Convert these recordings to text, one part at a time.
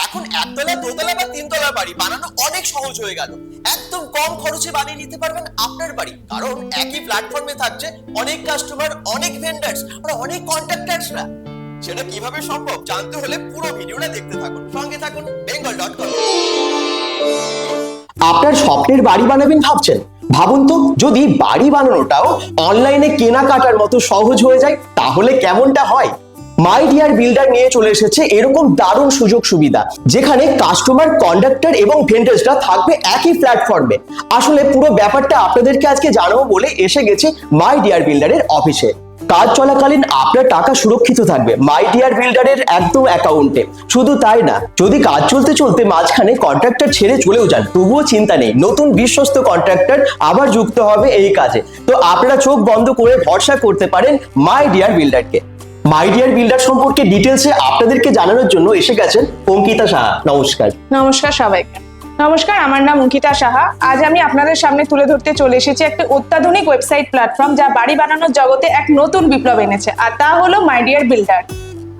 এখন একতলা, দোতলা বা তিনতলা বাড়ি বানানো অনেক সহজ হয়ে গেল। একদম কম খরচে বানিয়ে নিতে পারবেন আপনার বাড়ি, কারণ একই প্ল্যাটফর্মে থাকছে অনেক কাস্টমার, অনেক ভেন্ডার্স আর অনেক কন্ট্রাক্টরসরা। সেটা কিভাবে সম্ভব জানতে হলে পুরো ভিডিওটা দেখতে থাকুন, সঙ্গে থাকুন bengal.com। আপনার স্বপ্নের বাড়ি বানাবেন ভাবছেন? ভাবুন তো, যদি বাড়ি বানানোটাও অনলাইনে কেনাকাটার মতো সহজ হয়ে যায় তাহলে কেমনটা হয়। মাই ডিয়ার বিল্ডার নিয়ে চলে এসেছে এরকম দারুণ সুযোগ সুবিধা, যেখানে কাস্টমার, কন্ডাক্টর এবং ভেন্ডার্সরা থাকবে একই প্ল্যাটফর্মে। আসলে পুরো ব্যাপারটা আপনাদেরকে আজকে জানাবো বলে এসে গেছে মাই ডিয়ার বিল্ডারের অফিসে। কাজ চলাকালীন আপনার টাকা সুরক্ষিত থাকবে মাই ডিয়ার বিল্ডারের একদম অ্যাকাউন্টে। শুধু তাই না, যদি কাজ চলতে চলতে মাঝখানে কন্ট্রাক্টর ছেড়ে চলেও যান তবুও চিন্তা নেই, নতুন বিশ্বস্ত কন্ট্রাক্টর আবার যুক্ত হবে এই কাজে। তো আপনারা চোখ বন্ধ করে ভরসা করতে পারেন মাই ডিয়ার বিল্ডারকে। মাই ডিয়ার বিল্ডার সম্পর্কে ডিটেলসে আপনাদেরকে জানানোর জন্য এসে গেছেন অঙ্কিতা সাহা। নমস্কার। নমস্কার সবাইকে। নমস্কার, আমার নাম অঙ্কিতা সাহা। আজ আমি আপনাদের সামনে তুলে ধরতে চলে এসেছি একটি অত্যাধুনিক ওয়েবসাইট প্ল্যাটফর্ম যা বাড়ি বানানোর জগতে এক নতুন বিপ্লব এনেছে, আর তা হলো মাই ডিয়ার বিল্ডার।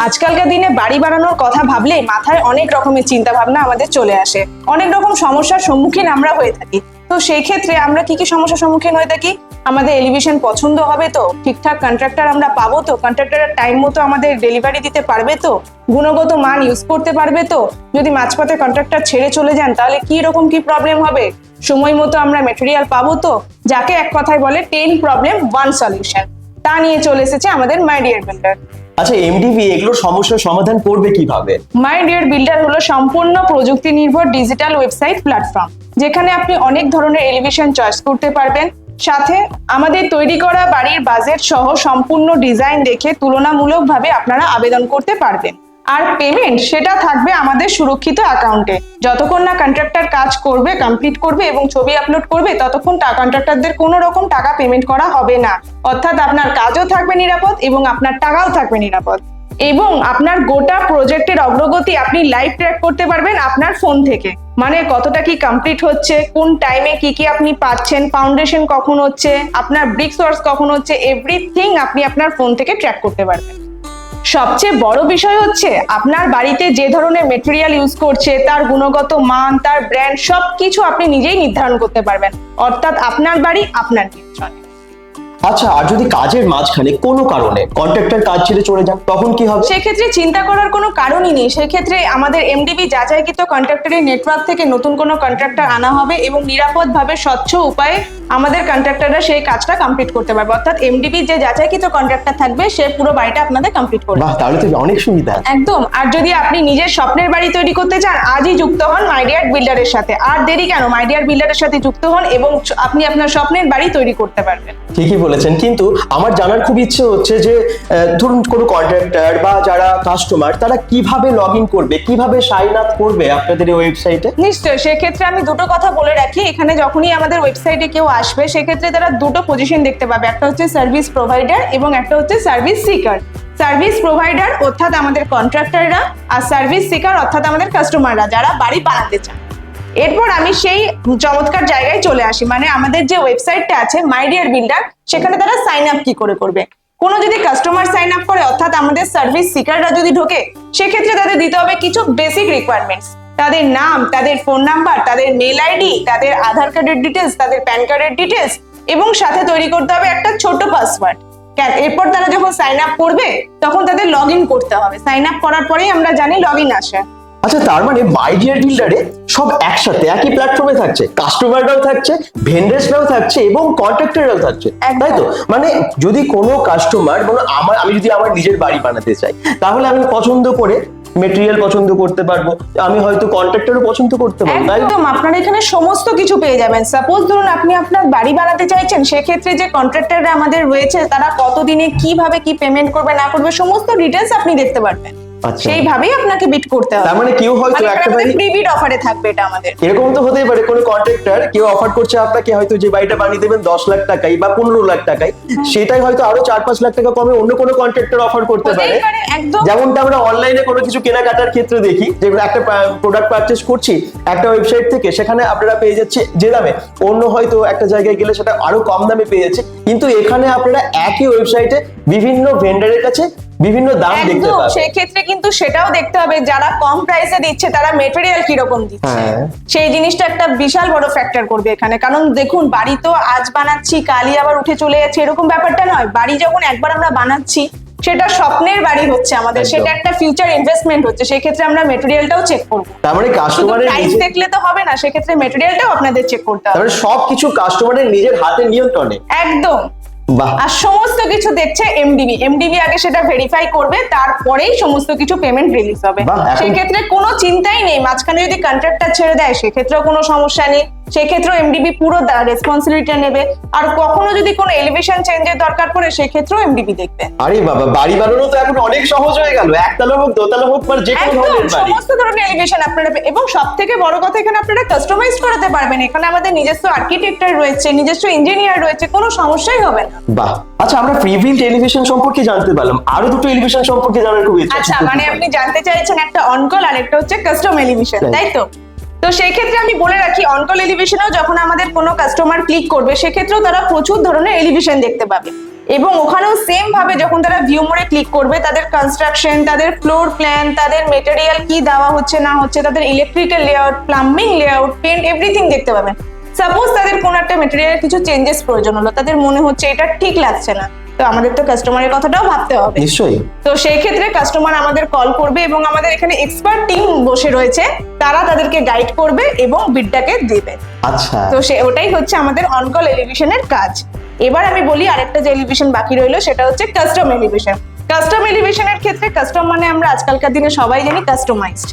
আজকালকার দিনে বাড়ি বানানোর কথা ভাবলেই মাথায় অনেক রকমের চিন্তা ভাবনা আমাদের চলে আসে, অনেক রকম সমস্যার সম্মুখীন আমরা হয়ে থাকি। তো সেই ক্ষেত্রে আমরা কি কি সমস্যার সম্মুখীন হয়ে থাকি? আমাদের এলিভেশন পছন্দ হবে তো? ঠিকঠাক কন্ট্রাক্টর আমরা পাবো তো? কন্ট্রাক্টরের টাইম মতো আমাদের ডেলিভারি দিতে পারবে তো? গুণগত মান ইউজ করতে পারবে তো? যদি মাঝপথে কন্ট্রাক্টর ছেড়ে চলে যান তাহলে কি রকম কি প্রবলেম হবে? সময় মতো আমরা মেটেরিয়াল পাবো তো? যাকে এক কথায় বলে 10 প্রবলেম 1 সলিউশন, তা নিয়ে চলে এসেছে আমাদের মাই ডিয়ার বিল্ডার। আচ্ছা, এমডিবি এগুলোর সমস্যার সমাধান করবে কিভাবে? মাই ডিয়ার বিল্ডার হলো সম্পূর্ণ প্রযুক্তি নির্ভর ডিজিটাল ওয়েবসাইট প্ল্যাটফর্ম, যেখানে আপনি অনেক ধরনের এলিভেশন চয়েস করতে পারবেন। সাথে আমাদের তৈরি করা বাড়ির বাজেট সহ সম্পূর্ণ ডিজাইন দেখে তুলনামূলকভাবে আপনারা আবেদন করতে পারবেন। আর পেমেন্ট সেটা থাকবে আমাদের সুরক্ষিত অ্যাকাউন্টে। যতক্ষণ না কন্ট্রাক্টর কাজ করবে, কমপ্লিট করবে এবং ছবি আপলোড করবে, ততক্ষণ কন্ট্রাক্টরদের কোনো রকম টাকা পেমেন্ট করা হবে না। অর্থাৎ আপনার কাজও থাকবে নিরাপদ এবং আপনার টাকাও থাকবে নিরাপদ। এবং আপনার গোটা প্রজেক্টের অগ্রগতি আপনি লাইভ ট্র্যাক করতে পারবেন আপনার ফোন থেকে। মানে কতটা কি কমপ্লিট হচ্ছে, কোন টাইমে কি কি আপনি পাচ্ছেন, ফাউন্ডেশন কখন হচ্ছে, আপনার ব্রিক্স ওয়ার্কস কখন হচ্ছে, এভরিথিং আপনি আপনার ফোন থেকে ট্র্যাক করতে পারবেন। সবচেয়ে বড় বিষয় হচ্ছে আপনার বাড়িতে যে ধরনের মেটেরিয়াল ইউজ করছে তার গুণগত মান, তার ব্র্যান্ড সবকিছু আপনি নিজেই নির্ধারণ করতে পারবেন। অর্থাৎ আপনার বাড়ি আপনার নিয়ন্ত্রণে। আচ্ছা, আর যদি কাজের মাঝখানে কোনো কারণে কন্ট্রাক্টর কাজ ছেড়ে চলে যান তখন কি হবে? সেক্ষেত্রে চিন্তা করার কোনো কারণই নেই। সেক্ষেত্রে আমাদের এমডিবি যাচাইকৃত কন্ট্রাক্টরের নেটওয়ার্ক থেকে নতুন কোনো কন্ট্রাক্টর আনা হবে এবং নিরাপদভাবে স্বচ্ছ উপায়ে আমাদের কন্ট্রাক্টররা সেই কাজটা কমপ্লিট করতে পারবে। অর্থাৎ এমডিবি যে যাচাইকৃত কন্ট্রাক্টর থাকবে সে পুরো বাড়িটা আপনাদের কমপ্লিট করবে। বাহ, তাহলে তো অনেক সুবিধা। একদম। আর যদি আপনি নিজের স্বপ্নের বাড়ি তৈরি করতে চান, আজই যুক্ত হন মাই ডিয়ার বিল্ডারের সাথে। আর দেরি কেন, মাই ডিয়ার বিল্ডারের সাথে যুক্ত হন এবং আপনি আপনার স্বপ্নের বাড়ি তৈরি করতে পারবেন। ঠিকই বলেছেন, কিন্তু আমার জানার খুব ইচ্ছে হচ্ছে যে ধরুন কোনো কন্ট্রাক্টর বা যারা কাস্টমার তারা কিভাবে লগ ইন করবে, কিভাবে সাইন আপ করবে আপনাদের এই ওয়েবসাইটে? নিশ্চয়ই। সেক্ষেত্রে আমি দুটো কথা বলে রাখি। এখানে যখনই আমাদের ওয়েবসাইটে কেউ আসবে সেক্ষেত্রে তারা দুটো পজিশন দেখতে পাবে, একটা হচ্ছে সার্ভিস প্রোভাইডার এবং একটা হচ্ছে সার্ভিস সিকার। সার্ভিস প্রোভাইডার অর্থাৎ আমাদের কন্ট্রাক্টররা, আর সার্ভিস সিকার অর্থাৎ আমাদের কাস্টমাররা যারা বাড়ি বানাতে চান। এরপর আমি সেই চমৎকার জায়গায় চলে আসি, মানে আমাদের যে ওয়েবসাইটটা আছে মাই ডিয়ার বিল্ডার, সেখানে তারা সাইন আপ কি করে করবে। কোনো যদি কাস্টমার সাইন আপ করে অর্থাৎ আমাদের সার্ভিস সিকাররা যদি ঢোকে, সেক্ষেত্রে তাদের দিতে হবে কিছু বেসিক রিকোয়ারমেন্টস। তাদের নাম, তাদের ফোন নাম্বার, তাদের মেল আইডি, তাদের আধার কার্ডের ডিটেলস, তাদের প্যান কার্ডের ডিটেলস এবং সাথে তৈরি করতে হবে একটা ছোট পাসওয়ার্ড। এরপর তারা যখন সাইন আপ করবে তখন তাদের লগ ইন করতে হবে। সাইন আপ করার পরেই আমরা জানি লগ ইন আসে। আচ্ছা, তার মানে মাই ডিয়ার বিল্ডারে সব একসাথে একই প্ল্যাটফর্মে থাকছে, কাস্টমাররাও থাকছে, ভেন্ডার্সরাও থাকছে এবং কন্ট্রাক্টররাও থাকছে, তাই তো? মানে যদি কোনো কাস্টমার আমি যদি আমার নিজের বাড়ি বানাতে চাই তাহলে আমি পছন্দ করে মেটেরিয়াল পছন্দ করতে পারবো, আমি হয়তো কন্ট্রাক্টরও পছন্দ করতে পারবো। একদম, আপনারা এখানে সমস্ত কিছু পেয়ে যাবেন। সাপোজ ধরুন আপনি আপনার বাড়ি বানাতে চাইছেন, সেক্ষেত্রে যে কন্ট্রাক্টররা আমাদের রয়েছে তারা কতদিনে কিভাবে কি পেমেন্ট করবে না করবে সমস্ত ডিটেলস আপনি দেখতে পারবেন। সেইভাবেই আপনাকে বিট করতে হবে। তার মানে কেউ হয়তো একটা বাড়ি প্রি বিড অফারে থাকবে, এটা আমাদের এরকম তো হতেই পারে কোনো কন্ট্রাক্টর কেউ অফার করছে আপনাকে হয়তো যে বাড়িটা বানিয়ে দেবেন 10 লাখ টাকায় বা 15 লাখ টাকায়, সেটাই হয়তো আরো 4-5 লাখ টাকা কমে অন্য কোনো কন্ট্রাক্টর অফার করতে পারে। যেমনটা আমরা অনলাইনে কোনো কিছু কেনাকাটার ক্ষেত্রে দেখি, যে একটা প্রোডাক্ট পারচেজ করছি একটা ওয়েবসাইট থেকে, সেখানে আপনারা পেয়ে যাচ্ছে যে দামে, অন্য হয়তো একটা জায়গায় গেলে সেটা আরো কম দামে পেয়ে যাচ্ছে। কিন্তু এখানে আপনারা একই ওয়েবসাইটে বিভিন্ন ভেন্ডারের কাছে বিভিন্ন দাম দেখতে একদম, পাবে। সেই ক্ষেত্রে কিন্তু সেটাও দেখতে হবে যারা কম প্রাইসে দিচ্ছে তারা মেটেরিয়াল কিরকম দিচ্ছে, হ্যাঁ। সেই জিনিসটা একটা বিশাল বড় ফ্যাক্টর করবে এখানে। কারণ দেখুন, বাড়ি তো আজ বানাচ্ছি কালই আবার উঠে চলে যাচ্ছে এরকম ব্যাপারটা নয়। বাড়ি যখন একবার আমরা বানাচ্ছি সেটা স্বপ্নের বাড়ি হচ্ছে আমাদের, একদম। সেটা একটা ফিউচার ইনভেস্টমেন্ট হচ্ছে, সেই ক্ষেত্রে আমরা মেটেরিয়ালটাও চেক করবো। তার মানে শুধু কাস্টমারের প্রাইস দেখলে তো হবে না, সেক্ষেত্রে মেটেরিয়ালটাও আপনাদের চেক করতে তার হবে। মানে সবকিছু কাস্টমারের নিজের হাতে নিয়ন্ত্রণে। একদম। বাহ, আর সমস্ত কিছু দেখছে এমডিবি আগে সেটা ভেরিফাই করবে, তারপরেই সমস্ত কিছু পেমেন্ট রিলিজ হবে। বাহ, এখন- সেক্ষেত্রে কোনো চিন্তাই নেই, মাঝখানে যদি কন্ট্রাক্টর ছেড়ে দেয় সেক্ষেত্রেও কোনো সমস্যা নেই, সেক্ষেত্রেও এমডিবি পুরো রেসপন্সিবিলিটি নেবে। আর কখনো যদি কোনো এলিভেশন চেঞ্জের দরকার পড়ে সেক্ষেত্রেও এমডিবি দেখবে। আরে বাবা, বাড়ি বানানো তো এখন অনেক সহজ হয়ে গেল, একতলা হোক দোতলা হোক বা যে কোনো একদম ধরনের বাড়ি। সমস্ত ধরনের এলিভেশন আপনারা এবং সব থেকে বড় কথা এখানে আপনারা কাস্টমাইজ করাতে পারবেন। এখানে আমাদের নিজস্ব আর্কিটেক্টর রয়েছে, নিজস্ব ইঞ্জিনিয়ার রয়েছে, কোনো সমস্যাই হবে না। বাহ, আচ্ছা, আমরা প্রিভিল্ড এলিভেশন সম্পর্কে জানতে পারলাম, আরো দুটো এলিভেশন সম্পর্কে জানার খুব ইচ্ছা। আচ্ছা, মানে আপনি জানতে চাইছেন একটা অনকল আর একটা হচ্ছে কাস্টম এলিভেশন, Right. তাই তো? তো সেই ক্ষেত্রে আমি বলে রাখি, অনকল এলিভেশনেও যখন আমাদের কোনো কাস্টমার ক্লিক করবে সেক্ষেত্রেও তারা প্রচুর ধরনের এলিভেশন দেখতে পাবে, এবং ওখানেও সেম ভাবে যখন তারা ভিউ মোডে ক্লিক করবে তাদের কনস্ট্রাকশন, তাদের ফ্লোর প্ল্যান, তাদের মেটেরিয়াল কি দেওয়া হচ্ছে না হচ্ছে, তাদের electrical layout, plumbing layout, paint, everything দেখতে পাবেন। সাপোজ তাদের কোনো একটা মেটেরিয়ালের কিছু চেঞ্জেস প্রয়োজন হলো, তাদের মনে হচ্ছে এটা ঠিক লাগছে না, তো আমাদের তো কাস্টমারের কথাটাও ভাবতে হবে। নিশ্চয়ই। তো সেই ক্ষেত্রে কাস্টমার আমাদের কল করবে এবং আমাদের এখানে এক্সপার্ট টিম বসে রয়েছে, তারা তাদেরকে গাইড করবে এবং বিডটাকে দেবে। আচ্ছা, তো ওটাই হচ্ছে আমাদের অনকল এলিভেশনের কাজ। এবার আমি বলি আরেকটা যে এলিভেশন বাকি রইলো সেটা হচ্ছে কাস্টম এলিভেশন। কাস্টম এলিভেশনের ক্ষেত্রে কাস্টম মানে আমরা আজকালকার দিনে সবাই জানি কাস্টমাইজড।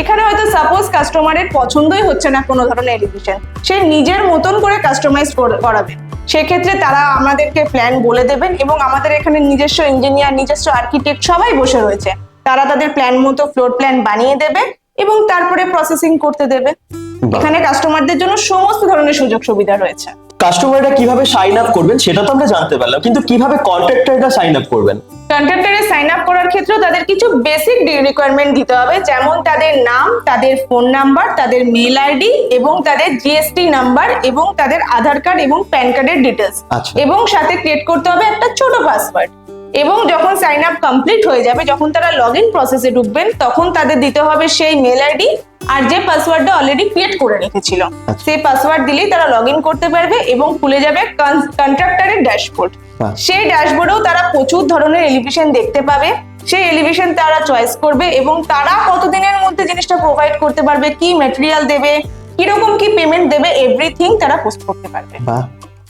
এখানে হয়তো সাপোজ কাস্টমারের পছন্দই হচ্ছে না কোনো ধরনের এলিভেশন, সে নিজের মতন করে কাস্টমাইজ করাবে। সেক্ষেত্রে তারা আমাদেরকে প্ল্যান বলে দেবেন এবং আমাদের এখানে নিজস্ব ইঞ্জিনিয়ার, নিজস্ব আর্কিটেক্ট সবাই বসে রয়েছে, তারা তাদের প্ল্যান মতো ফ্লোর প্ল্যান বানিয়ে দেবে এবং তারপরে প্রসেসিং করতে দেবে। বাহ। এখানে কাস্টমারদের জন্য সমস্ত ধরনের সুযোগ সুবিধা রয়েছে। কাস্টমাররা কিভাবে সাইন আপ করবেন সেটা তো আমরা জানতে পারলাম, কিন্তু কিভাবে কন্ট্রাক্টররা সাইন আপ করবেন? কন্ট্রাক্টরে সাইন আপ করার ক্ষেত্রেও তাদের কিছু বেসিক রিকোয়ারমেন্ট দিতে হবে, যেমন তাদের নাম, তাদের ফোন নাম্বার, তাদের মেল আইডি এবং তাদের জিএসটি নাম্বার এবং তাদের আধার কার্ড এবং প্যান কার্ডের ডিটেলস, আচ্ছা। এবং সাথে ক্রিয়েট করতে হবে একটা ছোট পাসওয়ার্ড। এবং যখন সাইন আপ কমপ্লিট হয়ে যাবে, যখন তারা লগ ইন প্রসেসে ঢুকবেন, তখন তাদের দিতে হবে সেই মেল আইডি আর যে পাসওয়ার্ডটা অলরেডি ক্রিয়েট করে রেখেছিল, সেই পাসওয়ার্ড দিলেই তারা লগ ইন করতে পারবে এবং খুলে যাবে কন্ট্রাক্টরের ড্যাশবোর্ড। বাহ। সেই ড্যাশবোর্ডেও তারা প্রচুর ধরনের এলিভেশন দেখতে পাবে, সেই এলিভেশন তারা চয়েস করবে এবং তারা কতদিনের মধ্যে জিনিসটা প্রোভাইড করতে পারবে, কি ম্যাটেরিয়াল দেবে, কিরকম কি পেমেন্ট দেবে, এভরিথিং তারা পোস্ট করতে পারবে। বাহ,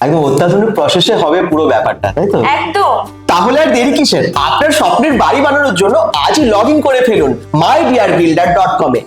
একদম অত্যাধুনিক প্রসেসে হবে পুরো ব্যাপারটা, তাই তো? একদম। তাহলে আর দেরি কিসের? আপনার স্বপ্নের বাড়ি বানানোর জন্য আজই লগ ইন করে ফেলুন mydearbuilder.com এ।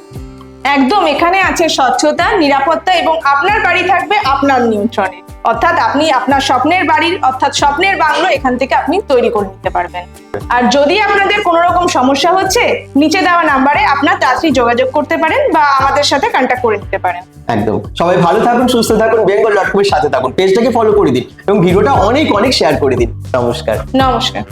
একদম, এখানে আছে স্বচ্ছতা, নিরাপত্তা এবং আপনার বাড়ি থাকবে আপনার নিয়ন্ত্রণে। অর্থাৎ আপনি আপনার স্বপ্নের বাড়ির অর্থাৎ স্বপ্নের বাংলো এখান থেকে আপনি তৈরি করে নিতে পারবেন। আর যদি আপনাদের কোনো রকম সমস্যা হচ্ছে, নিচে দেওয়া নাম্বারে আপনার তাড়াতাড়ি যোগাযোগ করতে পারেন বা আমাদের সাথে কন্ট্যাক্ট করে নিতে পারেন। একদম, সবাই ভালো থাকুন, সুস্থ থাকুন, bengal.com এর সাথে থাকুন, পেজটাকে ফলো করে দিন এবং ভিডিওটা অনেক অনেক শেয়ার করে দিন। নমস্কার। নমস্কার।